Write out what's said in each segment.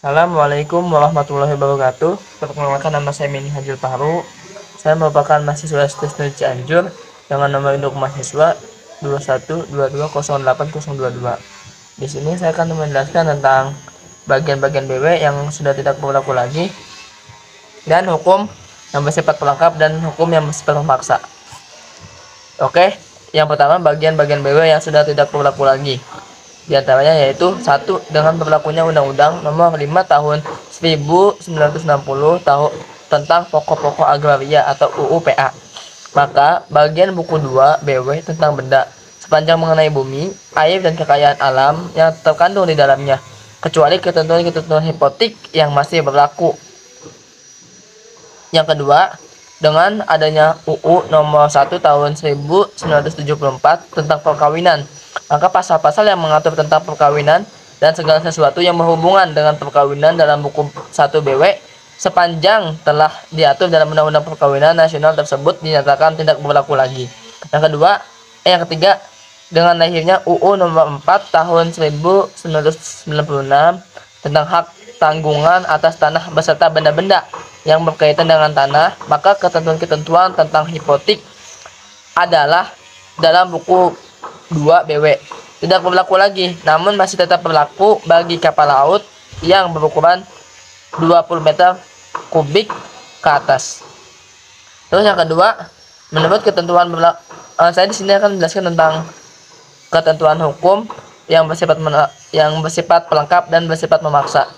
Assalamualaikum warahmatullahi wabarakatuh. Perkenalkan, nama saya Mini Hajil Paru. Saya merupakan mahasiswa STS Cianjur dengan nomor induk mahasiswa 2122080022. Di sini saya akan menjelaskan tentang bagian-bagian BW yang sudah tidak berlaku lagi dan hukum yang bersifat pelengkap dan hukum yang bersifat memaksa. Oke, yang pertama bagian-bagian BW yang sudah tidak berlaku lagi. Di antaranya yaitu satu, dengan berlakunya Undang-Undang Nomor 5 Tahun 1960 tentang Pokok-pokok Agraria atau UU-PA. Maka bagian buku 2 BW tentang benda sepanjang mengenai bumi, air dan kekayaan alam yang terkandung di dalamnya, kecuali ketentuan-ketentuan hipotetik yang masih berlaku. Yang kedua, dengan adanya UU Nomor 1 Tahun 1974 tentang perkawinan, maka pasal-pasal yang mengatur tentang perkawinan dan segala sesuatu yang berhubungan dengan perkawinan dalam buku 1 BW sepanjang telah diatur dalam Undang-Undang Perkawinan Nasional tersebut dinyatakan tidak berlaku lagi. Yang ketiga, dengan lahirnya UU Nomor 4 Tahun 1996 tentang hak tanggungan atas tanah beserta benda-benda yang berkaitan dengan tanah, maka ketentuan-ketentuan tentang hipotek adalah dalam buku 2 BW tidak berlaku lagi, namun masih tetap berlaku bagi kapal laut yang berukuran 20 meter kubik ke atas. Terus yang kedua, menurut ketentuan saya di sini akan menjelaskan tentang ketentuan hukum yang bersifat pelengkap dan bersifat memaksa.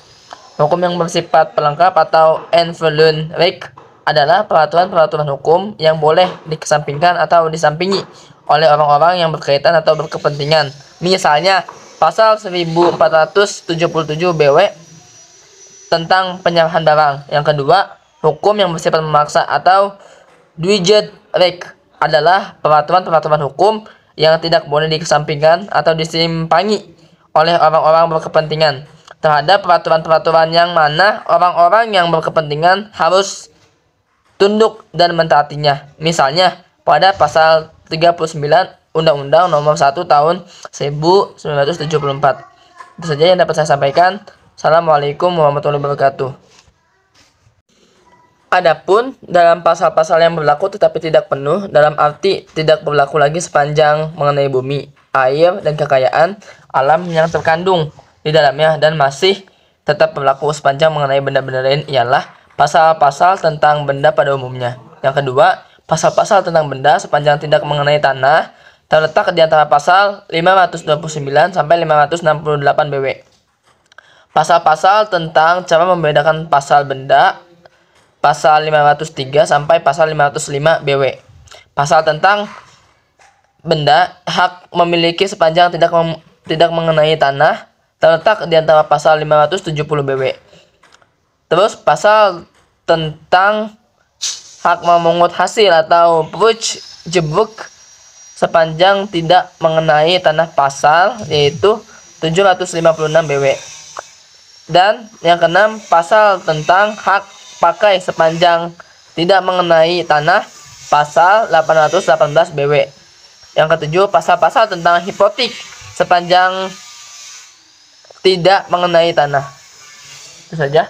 Hukum yang bersifat pelengkap atau Einvernehmung adalah peraturan-peraturan hukum yang boleh dikesampingkan atau disampingi oleh orang-orang yang berkaitan atau berkepentingan. Misalnya, pasal 1477 BW tentang penyerahan barang. Yang kedua, hukum yang bersifat memaksa atau Dwijitrecht adalah peraturan-peraturan hukum yang tidak boleh dikesampingkan atau disimpangi oleh orang-orang berkepentingan terhadap peraturan-peraturan yang mana orang-orang yang berkepentingan harus tunduk dan mentaatinya. Misalnya, pada pasal 39 Undang-Undang Nomor 1 Tahun 1974. Itu saja yang dapat saya sampaikan. Assalamualaikum warahmatullahi wabarakatuh. Adapun dalam pasal-pasal yang berlaku tetapi tidak penuh, dalam arti tidak berlaku lagi sepanjang mengenai bumi, air, dan kekayaan alam yang terkandung di dalamnya dan masih tetap berlaku sepanjang mengenai benda-benda lain ialah pasal-pasal tentang benda pada umumnya. Yang kedua, pasal-pasal tentang benda sepanjang tidak mengenai tanah terletak di antara pasal 529 sampai 568 BW. Pasal-pasal tentang cara membedakan pasal benda pasal 503 sampai pasal 505 BW. Pasal tentang benda hak memiliki sepanjang tidak mengenai tanah terletak di antara pasal 570 BW. Terus pasal tentang hak memungut hasil atau Bruchgebruch sepanjang tidak mengenai tanah pasal yaitu 756 BW. Dan yang keenam, pasal tentang hak pakai sepanjang tidak mengenai tanah pasal 818 BW. Yang ketujuh, pasal-pasal tentang hipotek sepanjang tidak mengenai tanah. Itu saja.